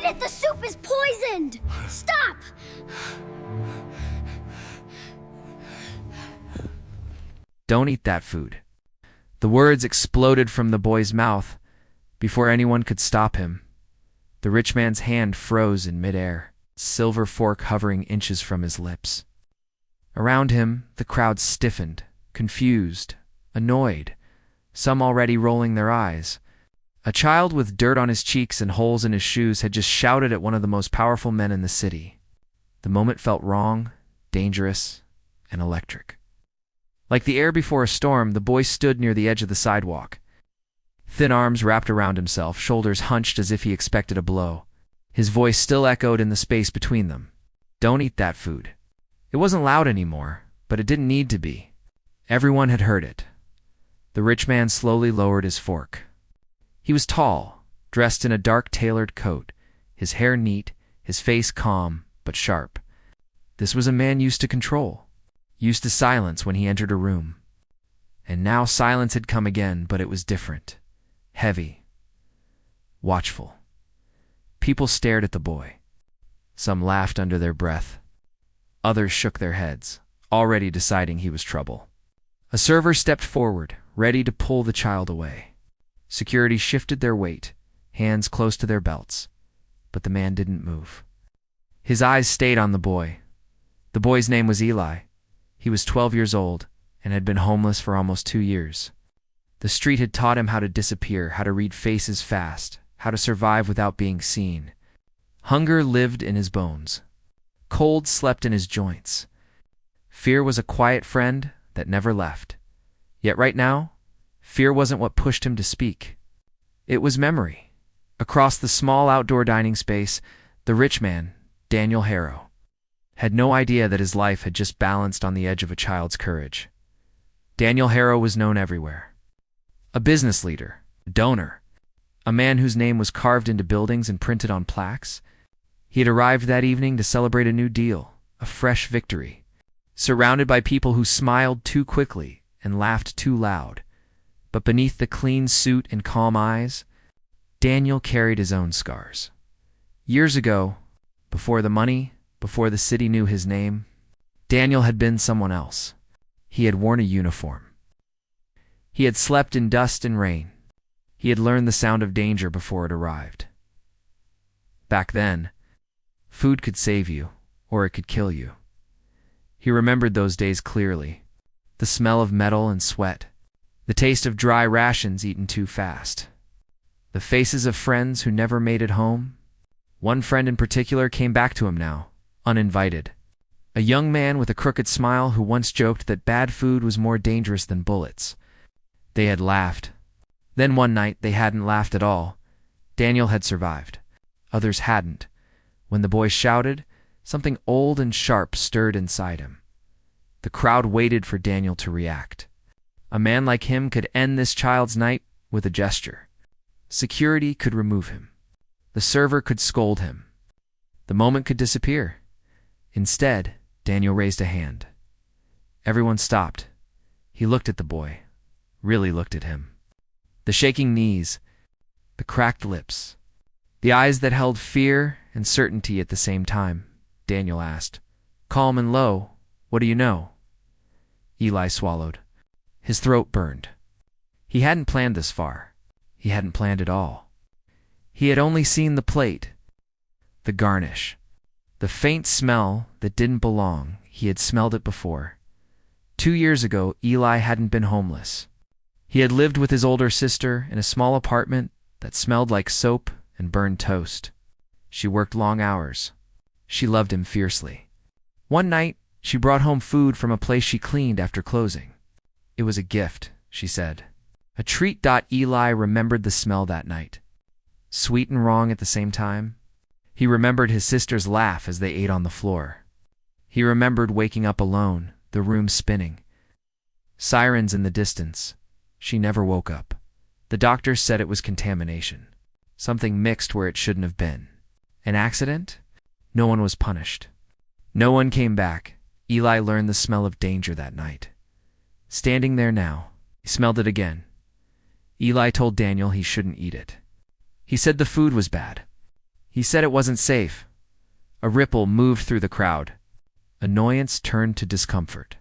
eat it! The soup is poisoned! Stop! Don't eat that food. The words exploded from the boy's mouth. Before anyone could stop him, the rich man's hand froze in midair, silver fork hovering inches from his lips. Around him, the crowd stiffened, confused, annoyed, some already rolling their eyes. A child with dirt on his cheeks and holes in his shoes had just shouted at one of the most powerful men in the city. The moment felt wrong, dangerous, and electric. Like the air before a storm, the boy stood near the edge of the sidewalk. Thin arms wrapped around himself, shoulders hunched as if he expected a blow. His voice still echoed in the space between them. Don't eat that food. It wasn't loud anymore, but it didn't need to be. Everyone had heard it. The rich man slowly lowered his fork. He was tall, dressed in a dark tailored coat, his hair neat, his face calm but sharp. This was a man used to control, used to silence when he entered a room. And now silence had come again, but it was different. Heavy. Watchful. People stared at the boy. Some laughed under their breath. Others shook their heads, already deciding he was trouble. A server stepped forward, ready to pull the child away. Security shifted their weight, hands close to their belts. But the man didn't move. His eyes stayed on the boy. The boy's name was Eli. He was 12 years old and had been homeless for almost 2 years. The street had taught him how to disappear, how to read faces fast, how to survive without being seen. Hunger lived in his bones. Cold slept in his joints. Fear was a quiet friend that never left. Yet right now, fear wasn't what pushed him to speak. It was memory. Across the small outdoor dining space, the rich man, Daniel Harrow, had no idea that his life had just balanced on the edge of a child's courage. Daniel Harrow was known everywhere. A business leader, a donor, a man whose name was carved into buildings and printed on plaques. He had arrived that evening to celebrate a new deal, a fresh victory, surrounded by people who smiled too quickly and laughed too loud. But beneath the clean suit and calm eyes, Daniel carried his own scars. Years ago, before the money, before the city knew his name, Daniel had been someone else. He had worn a uniform. He had slept in dust and rain. He had learned the sound of danger before it arrived. Back then, food could save you, or it could kill you. He remembered those days clearly. The smell of metal and sweat. The taste of dry rations eaten too fast. The faces of friends who never made it home. One friend in particular came back to him now, uninvited. A young man with a crooked smile who once joked that bad food was more dangerous than bullets. They had laughed. Then one night they hadn't laughed at all. Daniel had survived. Others hadn't. When the boy shouted, something old and sharp stirred inside him. The crowd waited for Daniel to react. A man like him could end this child's night with a gesture. Security could remove him. The server could scold him. The moment could disappear. Instead, Daniel raised a hand. Everyone stopped. He looked at the boy, really looked at him. The shaking knees, the cracked lips, the eyes that held fear and certainty at the same time. Daniel asked, calm and low, "What do you know?" Eli swallowed. His throat burned. He hadn't planned this far. He hadn't planned at all. He had only seen the plate, the garnish, the faint smell that didn't belong. He had smelled it before. 2 years ago, Eli hadn't been homeless. He had lived with his older sister in a small apartment that smelled like soap and burned toast. She worked long hours. She loved him fiercely. One night, she brought home food from a place she cleaned after closing. It was a gift, she said. A treat. Eli remembered the smell that night. Sweet and wrong at the same time. He remembered his sister's laugh as they ate on the floor. He remembered waking up alone, the room spinning. Sirens in the distance. She never woke up. The doctors said it was contamination. Something mixed where it shouldn't have been. An accident? No one was punished. No one came back. Eli learned the smell of danger that night. Standing there now, he smelled it again. Eli told Daniel he shouldn't eat it. He said the food was bad. He said it wasn't safe. A ripple moved through the crowd. Annoyance turned to discomfort.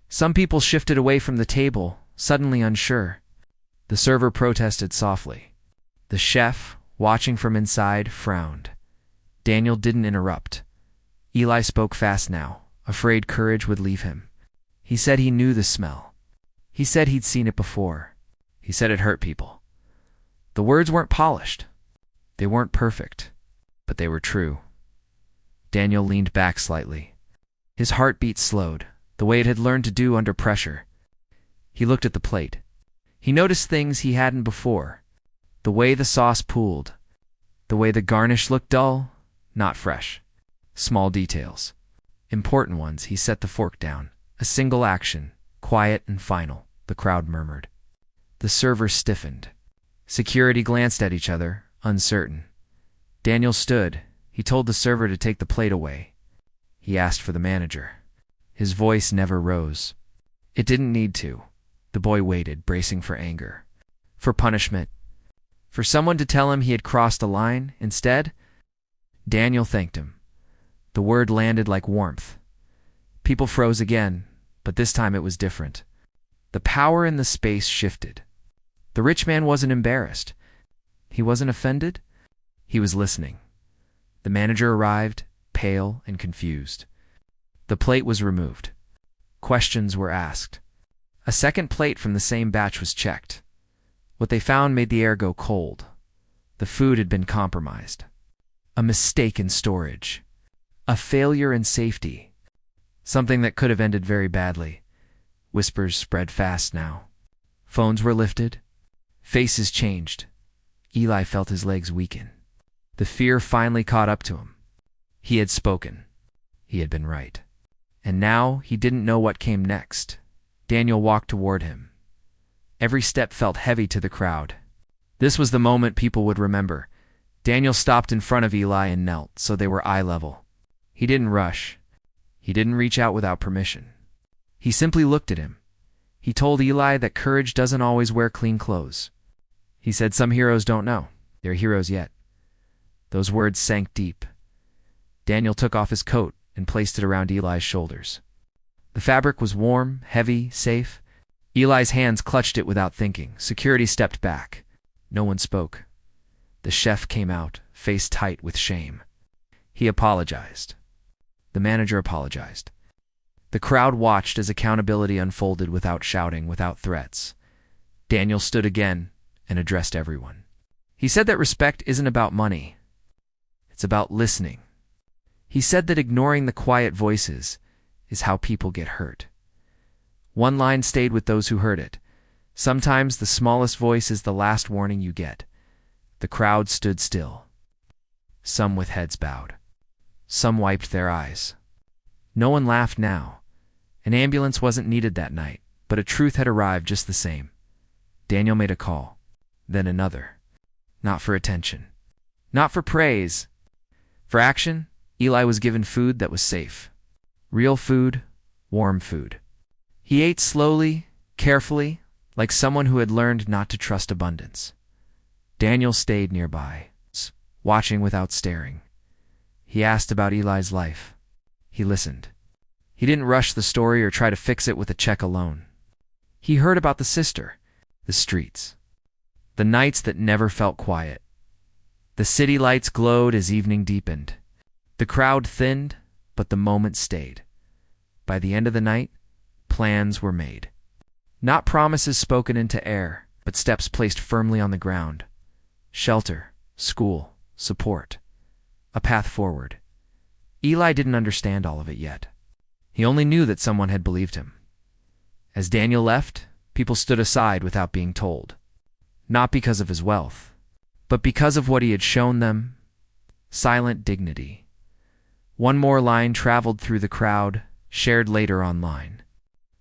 Some people shifted away from the table, suddenly unsure. The server protested softly. The chef, watching from inside, frowned. Daniel didn't interrupt. Eli spoke fast now, afraid courage would leave him. He said he knew the smell. He said he'd seen it before. He said it hurt people. The words weren't polished. They weren't perfect, but they were true. Daniel leaned back slightly. His heartbeat slowed, the way it had learned to do under pressure. He looked at the plate. He noticed things he hadn't before. The way the sauce pooled. The way the garnish looked dull, not fresh. Small details. Important ones. He set the fork down. A single action, quiet and final, the crowd murmured. The server stiffened. Security glanced at each other, uncertain. Daniel stood. He told the server to take the plate away. He asked for the manager. His voice never rose. It didn't need to. The boy waited, bracing for anger. For punishment. For someone to tell him he had crossed a line. Instead, Daniel thanked him. The word landed like warmth. People froze again, but this time it was different. The power in the space shifted. The rich man wasn't embarrassed. He wasn't offended. He was listening. The manager arrived, pale and confused. The plate was removed. Questions were asked. A second plate from the same batch was checked. What they found made the air go cold. The food had been compromised. A mistake in storage. A failure in safety. Something that could have ended very badly. Whispers spread fast now. Phones were lifted. Faces changed. Eli felt his legs weaken. The fear finally caught up to him. He had spoken. He had been right. And now he didn't know what came next. Daniel walked toward him. Every step felt heavy to the crowd. This was the moment people would remember. Daniel stopped in front of Eli and knelt, so they were eye level. He didn't rush. He didn't reach out without permission. He simply looked at him. He told Eli that courage doesn't always wear clean clothes. He said some heroes don't know they're heroes yet. Those words sank deep. Daniel took off his coat and placed it around Eli's shoulders. The fabric was warm, heavy, safe. Eli's hands clutched it without thinking. Security stepped back. No one spoke. The chef came out, face tight with shame. He apologized. The manager apologized. The crowd watched as accountability unfolded without shouting, without threats. Daniel stood again and addressed everyone. He said that respect isn't about money. It's about listening. He said that ignoring the quiet voices is how people get hurt. One line stayed with those who heard it. Sometimes the smallest voice is the last warning you get. The crowd stood still. Some with heads bowed. Some wiped their eyes. No one laughed now. An ambulance wasn't needed that night, but a truth had arrived just the same. Daniel made a call, then another. Not for attention. Not for praise. For action, Eli was given food that was safe. Real food, warm food. He ate slowly, carefully, like someone who had learned not to trust abundance. Daniel stayed nearby, watching without staring. He asked about Eli's life. He listened. He didn't rush the story or try to fix it with a check alone. He heard about the sister, the streets, the nights that never felt quiet. The city lights glowed as evening deepened. The crowd thinned, but the moment stayed. By the end of the night, plans were made. Not promises spoken into air, but steps placed firmly on the ground. Shelter, school, support. A path forward. Eli didn't understand all of it yet. He only knew that someone had believed him. As Daniel left, people stood aside without being told. Not because of his wealth, but because of what he had shown them. Silent dignity. One more line traveled through the crowd, shared later online.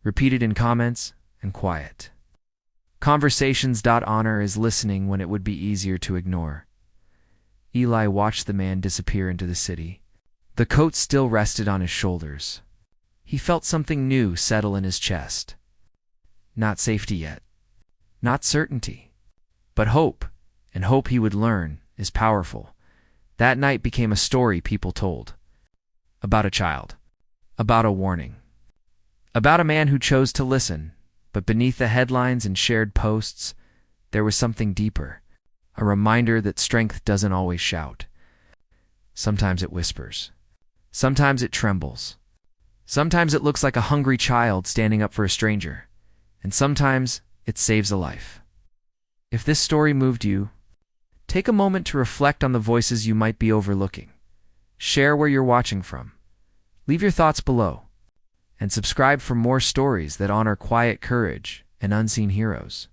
Repeated in comments, and quiet. Conversations.honor is listening when it would be easier to ignore. Eli watched the man disappear into the city. The coat still rested on his shoulders. He felt something new settle in his chest. Not safety yet. Not certainty. But hope, and hope he would learn, is powerful. That night became a story people told. About a child. About a warning. About a man who chose to listen, but beneath the headlines and shared posts, there was something deeper. A reminder that strength doesn't always shout. Sometimes it whispers. Sometimes it trembles. Sometimes it looks like a hungry child standing up for a stranger. And sometimes it saves a life. If this story moved you, take a moment to reflect on the voices you might be overlooking. Share where you're watching from. Leave your thoughts below. And subscribe for more stories that honor quiet courage and unseen heroes.